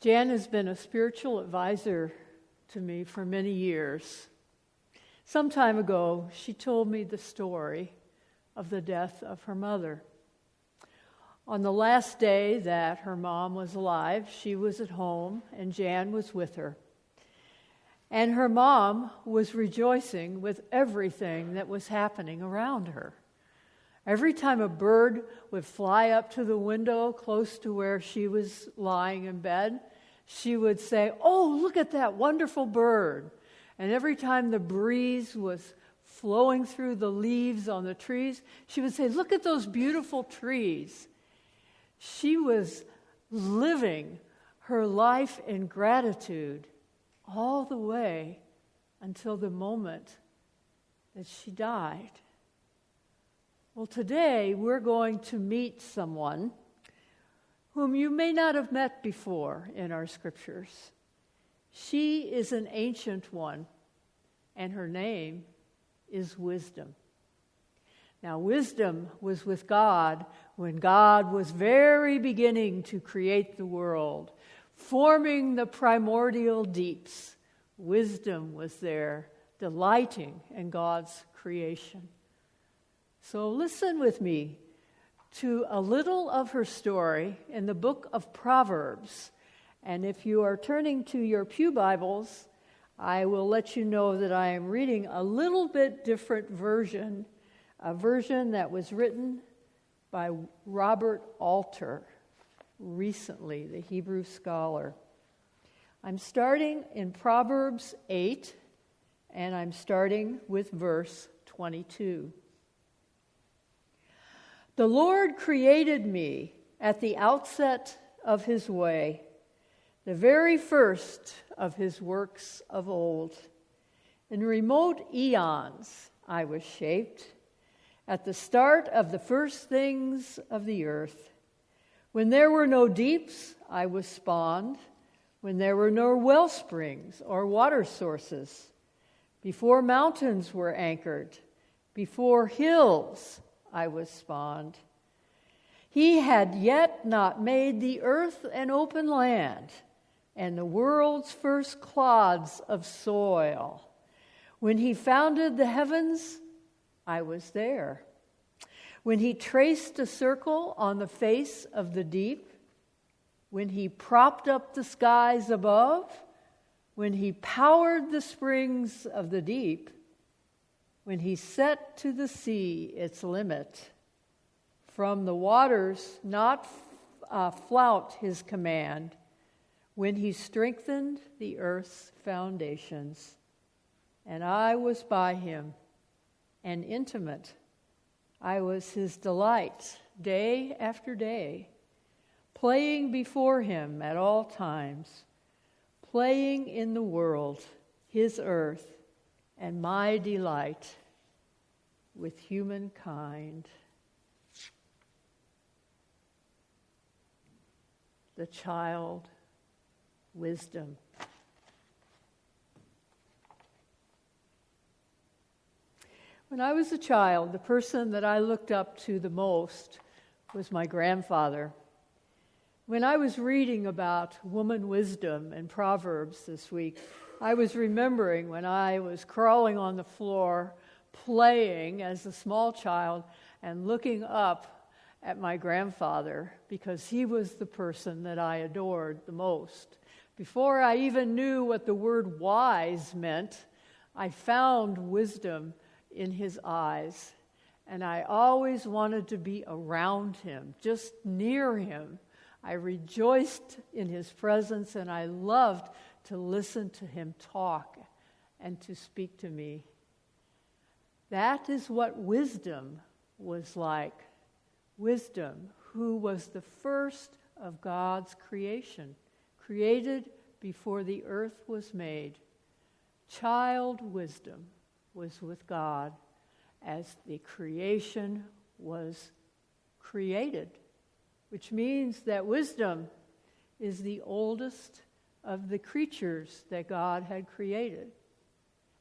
Jan has been a spiritual advisor to me for many years. Some time ago, she told me the story of the death of her mother. On the last day that her mom was alive, she was at home and Jan was with her. And her mom was rejoicing with everything that was happening around her. Every time a bird would fly up to the window close to where she was lying in bed, she would say, "Oh, look at that wonderful bird." And every time the breeze was flowing through the leaves on the trees, she would say, "Look at those beautiful trees." She was living her life in gratitude all the way until the moment that she died. Well, today we're going to meet someone whom you may not have met before in our scriptures. She is an ancient one, and her name is Wisdom. Now, Wisdom was with God when God was very beginning to create the world, forming the primordial deeps. Wisdom was there, delighting in God's creation. So listen with me to a little of her story in the book of Proverbs. And if you are turning to your pew Bibles, I will let you know that I am reading a little bit different version, a version that was written by Robert Alter recently, the Hebrew scholar. I'm starting in Proverbs 8, and I'm starting with verse 22. The Lord created me at the outset of his way, the very first of his works of old. In remote eons I was shaped, at the start of the first things of the earth. When there were no deeps, I was spawned, when there were no well springs or water sources, before mountains were anchored, before hills I was spawned. He had yet not made the earth an open land, and the world's first clods of soil. When he founded the heavens, I was there. When he traced a circle on the face of the deep, when he propped up the skies above, when he powered the springs of the deep, when he set to the sea its limit, from the waters not flout his command, when he strengthened the earth's foundations. And I was by him, and intimate. I was his delight day after day, playing before him at all times, playing in the world, his earth, and my delight with humankind. The child, Wisdom. When I was a child, the person that I looked up to the most was my grandfather. When I was reading about woman wisdom in Proverbs this week, I was remembering when I was crawling on the floor, playing as a small child, and looking up at my grandfather because he was the person that I adored the most. Before I even knew what the word wise meant, I found wisdom in his eyes, and I always wanted to be around him, just near him. I rejoiced in his presence, and I loved to listen to him talk and to speak to me. That is what wisdom was like. Wisdom, who was the first of God's creation, created before the earth was made. Child wisdom was with God as the creation was created, which means that wisdom is the oldest of the creatures that God had created.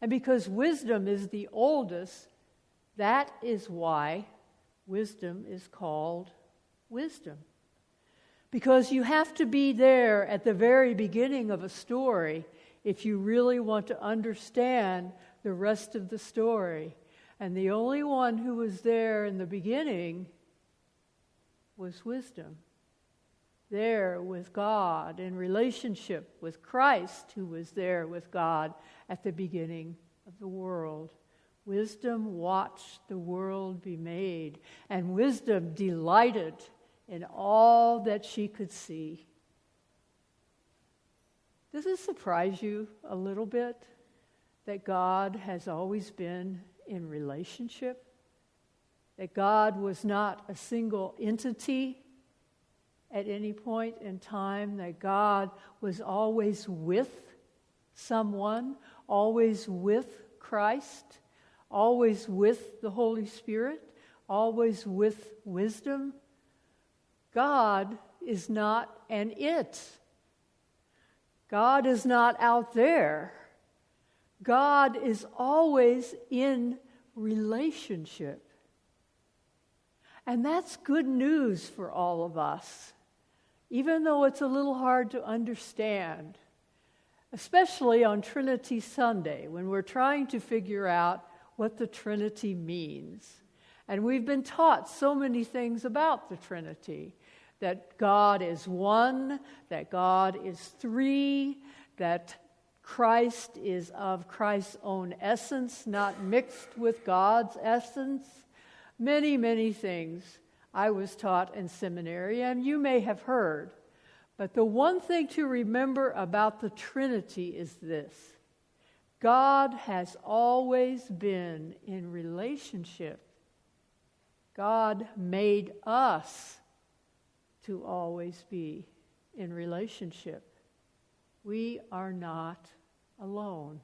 And because wisdom is the oldest, that is why wisdom is called wisdom. Because you have to be there at the very beginning of a story if you really want to understand the rest of the story. And the only one who was there in the beginning was wisdom. There with God, in relationship with Christ, who was there with God at the beginning of the world. Wisdom watched the world be made, and wisdom delighted in all that she could see. Does it surprise you a little bit that God has always been in relationship? That God was not a single entity at any point in time, that God was always with someone, always with Christ, always with the Holy Spirit, always with wisdom? God is not an it. God is not out there. God is always in relationship. And that's good news for all of us, even though it's a little hard to understand, especially on Trinity Sunday, when we're trying to figure out what the Trinity means. And we've been taught so many things about the Trinity, that God is one, that God is three, that Christ is of Christ's own essence, not mixed with God's essence. Many, many things I was taught in seminary, and you may have heard. But the one thing to remember about the Trinity is this: God has always been in relationship. God made us to always be in relationship. We are not alone,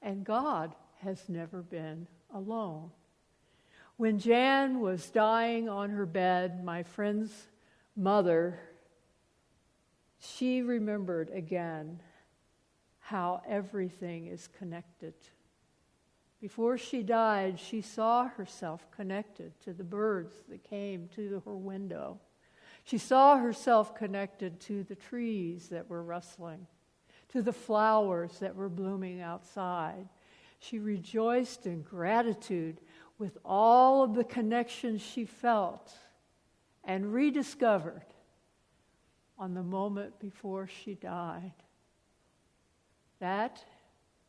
and God has never been alone. When Jan was dying on her bed, my friend's mother, she remembered again how everything is connected. Before she died, she saw herself connected to the birds that came to her window. She saw herself connected to the trees that were rustling, to the flowers that were blooming outside. She rejoiced in gratitude with all of the connections she felt and rediscovered on the moment before she died. That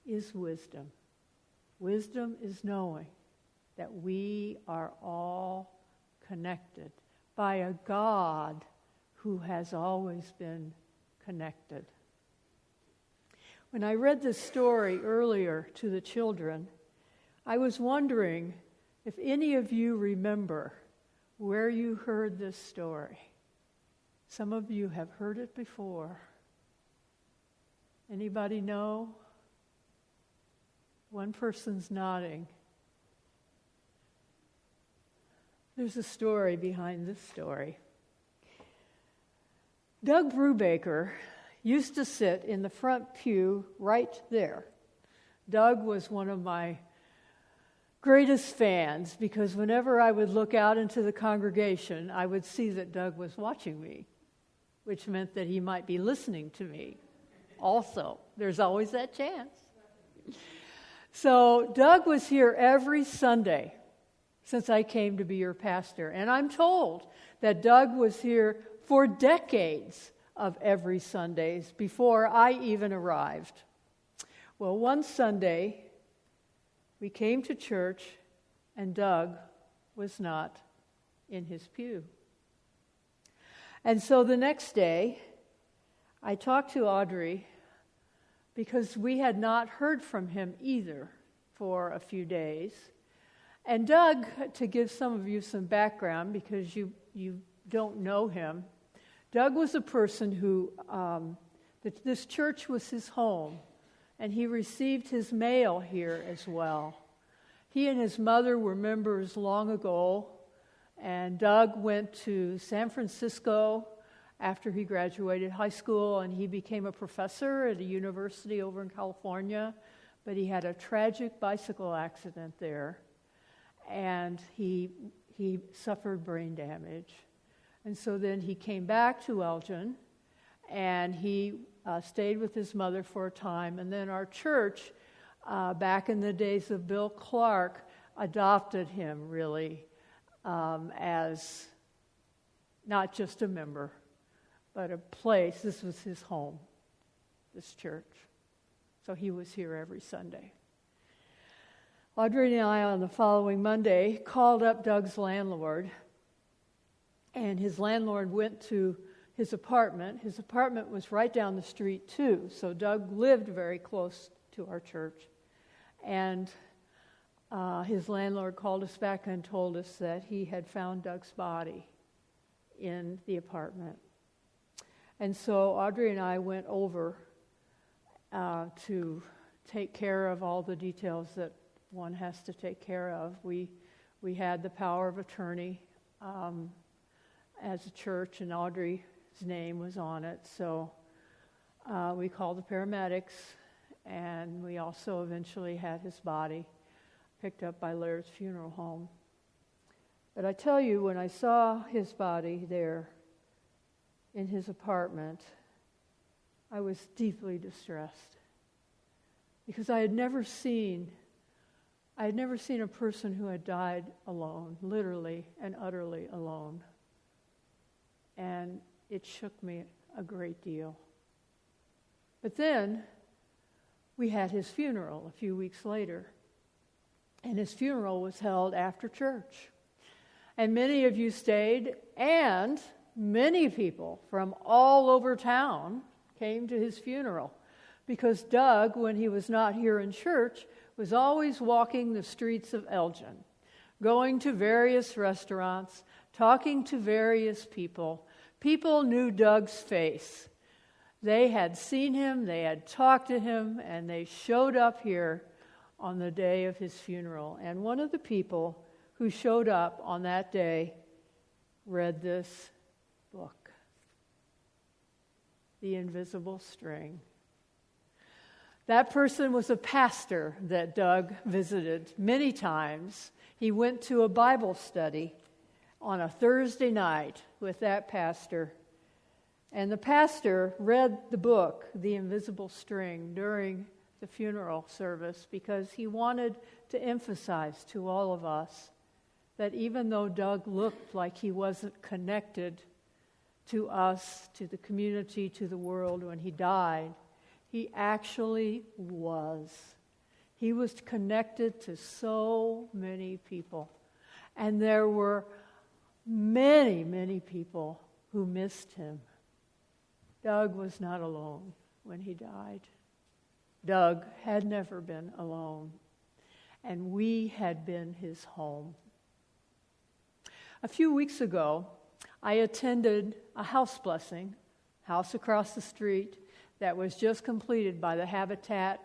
is wisdom. Wisdom is knowing that we are all connected by a God who has always been connected. When I read this story earlier to the children, I was wondering if any of you remember where you heard this story. Some of you have heard it before. Anybody know? One person's nodding. There's a story behind this story. Doug Brubaker used to sit in the front pew right there. Doug was one of my greatest fans because whenever I would look out into the congregation, I would see that Doug was watching me, which meant that he might be listening to me also. There's always that chance. So Doug was here every Sunday since I came to be your pastor. And I'm told that Doug was here for decades of every Sundays before I even arrived. Well, one Sunday, we came to church and Doug was not in his pew. And so the next day, I talked to Audrey because we had not heard from him either for a few days. And Doug, to give some of you some background because you don't know him, Doug was a person who, this church was his home, and he received his mail here as well. He and his mother were members long ago, and Doug went to San Francisco after he graduated high school, and he became a professor at a university over in California, but he had a tragic bicycle accident there, and he suffered brain damage. And so then he came back to Elgin, and he stayed with his mother for a time. And then our church, back in the days of Bill Clark, adopted him really as not just a member, but a place. This was his home, this church. So he was here every Sunday. Audrey and I, on the following Monday, called up Doug's landlord, and his landlord went to his apartment. His apartment was right down the street, too, so Doug lived very close to our church. And his landlord called us back and told us that he had found Doug's body in the apartment. And so Audrey and I went over to take care of all the details that one has to take care of. We had the power of attorney as a church, and Audrey's name was on it. So we called the paramedics, and we also eventually had his body picked up by Laird's Funeral Home. But I tell you, when I saw his body there in his apartment, I was deeply distressed, because I had never seen a person who had died alone, literally and utterly alone. And it shook me a great deal. But then we had his funeral a few weeks later. And his funeral was held after church. And many of you stayed, and many people from all over town came to his funeral. Because Doug, when he was not here in church, was always walking the streets of Elgin, going to various restaurants, talking to various people. People knew Doug's face. They had seen him, they had talked to him, and they showed up here on the day of his funeral. And one of the people who showed up on that day read this book, The Invisible String. That person was a pastor that Doug visited many times. He went to a Bible study on a Thursday night with that pastor. And the pastor read the book, The Invisible String, during the funeral service, because he wanted to emphasize to all of us that even though Doug looked like he wasn't connected to us, to the community, to the world when he died, he actually was. He was connected to so many people. And there were many, many people who missed him. Doug was not alone when he died. Doug had never been alone, and we had been his home. A few weeks ago, I attended a house blessing, house across the street, that was just completed by the Habitat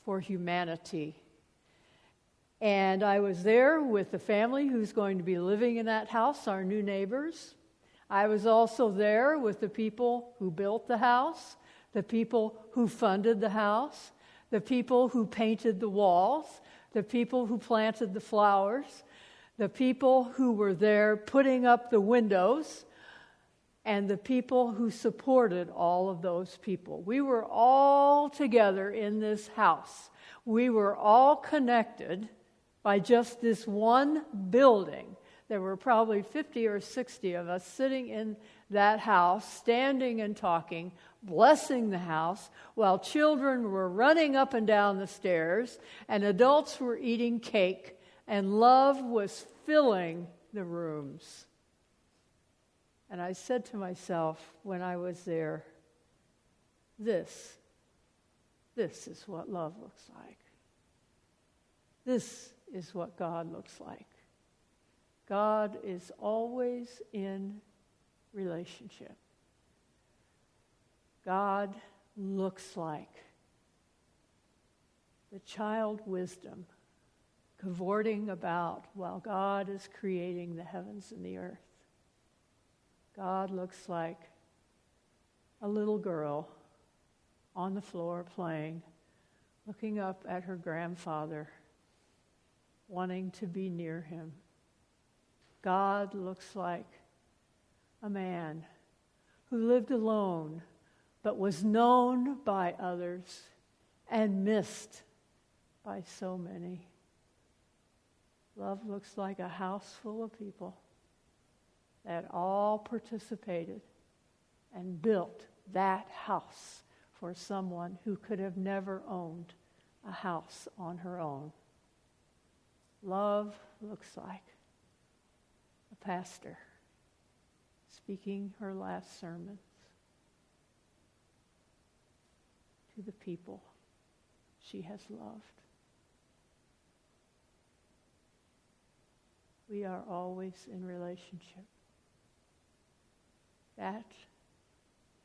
for Humanity. And I was there with the family who's going to be living in that house, our new neighbors. I was also there with the people who built the house, the people who funded the house, the people who painted the walls, the people who planted the flowers, the people who were there putting up the windows, and the people who supported all of those people. We were all together in this house. We were all connected by just this one building. There were probably 50 or 60 of us sitting in that house, standing and talking, blessing the house, while children were running up and down the stairs, and adults were eating cake, and love was filling the rooms. And I said to myself when I was there, this is what love looks like. This is what God looks like. God is always in relationship. God looks like the child wisdom cavorting about while God is creating the heavens and the earth. God looks like a little girl on the floor playing, looking up at her grandfather, wanting to be near him. God looks like a man who lived alone but was known by others and missed by so many. Love looks like a house full of people that all participated and built that house for someone who could have never owned a house on her own. Love looks like a pastor speaking her last sermons to the people she has loved. We are always in relationship. That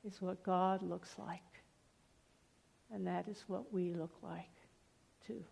is what God looks like. And that is what we look like too.